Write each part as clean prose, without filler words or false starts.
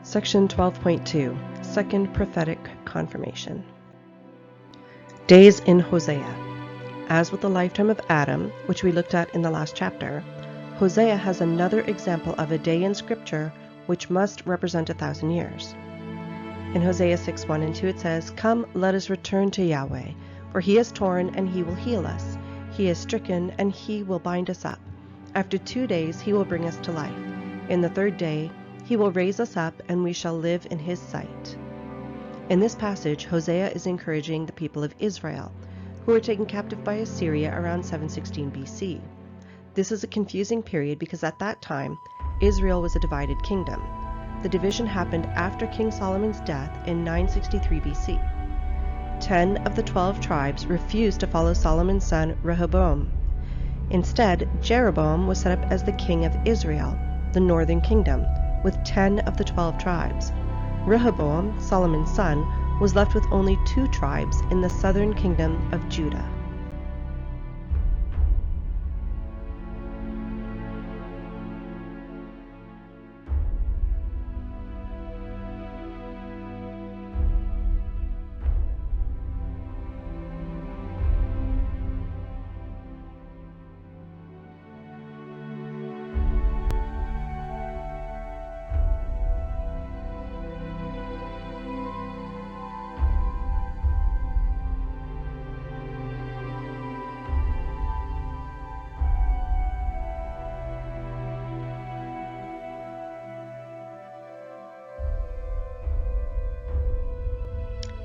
Section 12.2, Second Prophetic Confirmation. Days in Hosea. As with the lifetime of Adam, which we looked at in the last chapter, Hosea has another example of a day in Scripture which must represent 1,000 years. In Hosea 6:1 and 2 it says, "Come, let us return to Yahweh, for he is torn and he will heal us. He is stricken and he will bind us up. After 2 days he will bring us to life. In the 3rd day he will raise us up and we shall live in his sight." In this passage, Hosea is encouraging the people of Israel, who were taken captive by Assyria around 716 BC. This is a confusing period because at that time, Israel was a divided kingdom. The division happened after King Solomon's death in 963 BC. 10 of the 12 tribes refused to follow Solomon's son Rehoboam. Instead, Jeroboam was set up as the king of Israel, the northern kingdom, with 10 of the 12 tribes. Rehoboam, Solomon's son, was left with only 2 tribes in the southern kingdom of Judah.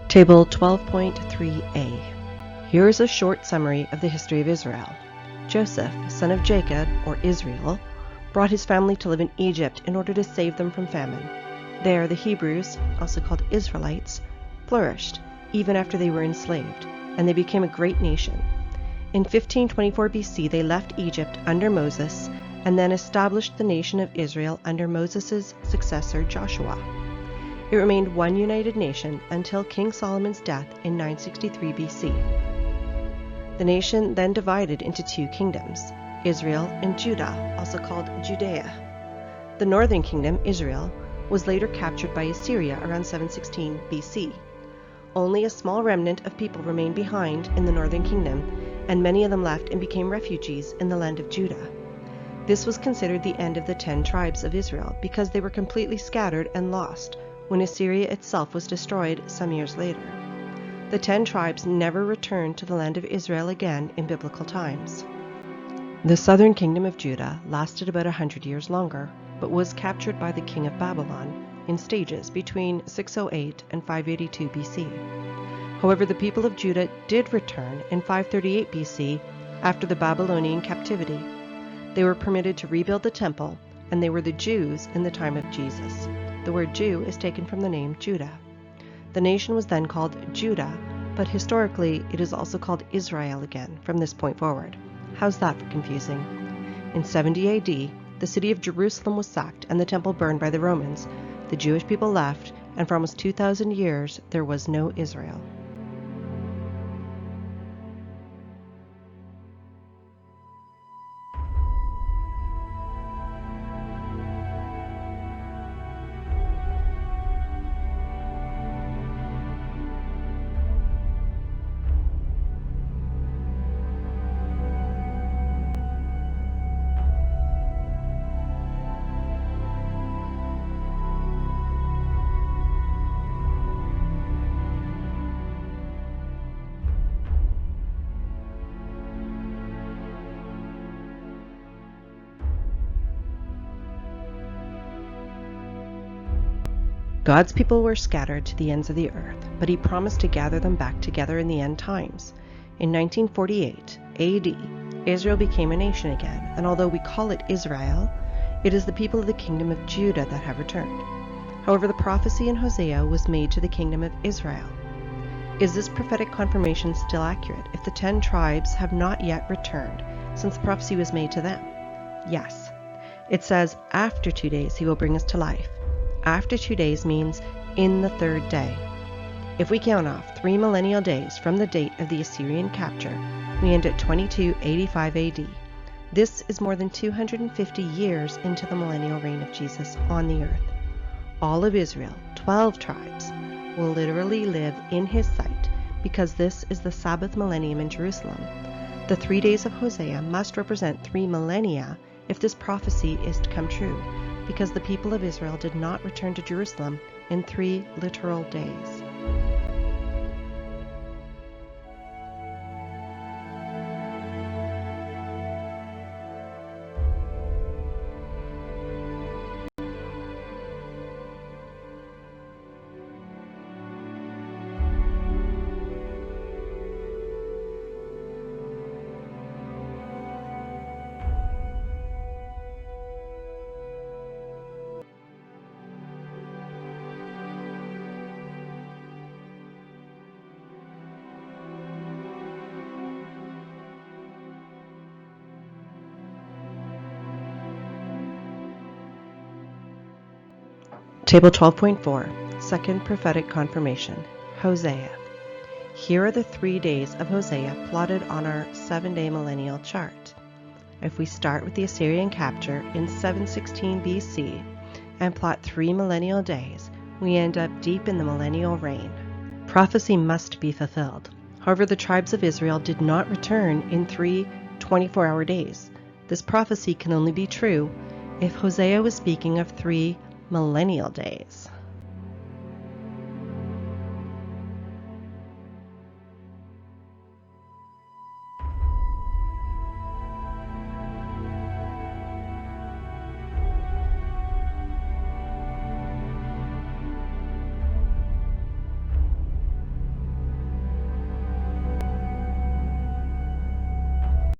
Table 12.3a. Here is a short summary of the history of Israel. Joseph, son of Jacob, or Israel, brought his family to live in Egypt in order to save them from famine. There, the Hebrews, also called Israelites, flourished, even after they were enslaved, and they became a great nation. In 1524 BC, they left Egypt under Moses, and then established the nation of Israel under Moses' successor Joshua. It remained one united nation until King Solomon's death in 963 BC. The nation then divided into 2 kingdoms, Israel and Judah, also called Judea. The northern kingdom, Israel, was later captured by Assyria around 716 BC. Only a small remnant of people remained behind in the northern kingdom, and many of them left and became refugees in the land of Judah. This was considered the end of the 10 tribes of Israel because they were completely scattered and lost when Assyria itself was destroyed some years later. The 10 tribes never returned to the land of Israel again in biblical times. The southern kingdom of Judah lasted about 100 years longer, but was captured by the king of Babylon in stages between 608 and 582 BC. However, the people of Judah did return in 538 BC after the Babylonian captivity. They were permitted to rebuild the temple, and they were the Jews in the time of Jesus. The word Jew is taken from the name Judah. The nation was then called Judah, but historically it is also called Israel again from this point forward. How's that for confusing? In 70 AD, the city of Jerusalem was sacked and the temple burned by the Romans. The Jewish people left, and for almost 2,000 years there was no Israel. God's people were scattered to the ends of the earth, but he promised to gather them back together in the end times. In 1948 AD, Israel became a nation again, and although we call it Israel, it is the people of the kingdom of Judah that have returned. However, the prophecy in Hosea was made to the kingdom of Israel. Is this prophetic confirmation still accurate if the 10 tribes have not yet returned, since the prophecy was made to them? Yes. It says, after 2 days he will bring us to life. After 2 days means in the 3rd day. If we count off 3 millennial days from the date of the Assyrian capture, we end at 2285 AD. This is more than 250 years into the millennial reign of Jesus on the earth. All of Israel, 12 tribes, will literally live in his sight, because this is the Sabbath millennium in Jerusalem. The 3 days of Hosea must represent 3 millennia if this prophecy is to come true, because the people of Israel did not return to Jerusalem in 3 literal days. Table 12.4, Second Prophetic Confirmation, Hosea. Here are the 3 days of Hosea plotted on our 7-day millennial chart. If we start with the Assyrian capture in 716 BC and plot 3 millennial days, we end up deep in the millennial reign. Prophecy must be fulfilled. However, the tribes of Israel did not return in 3 24-hour days. This prophecy can only be true if Hosea was speaking of 3 millennial days.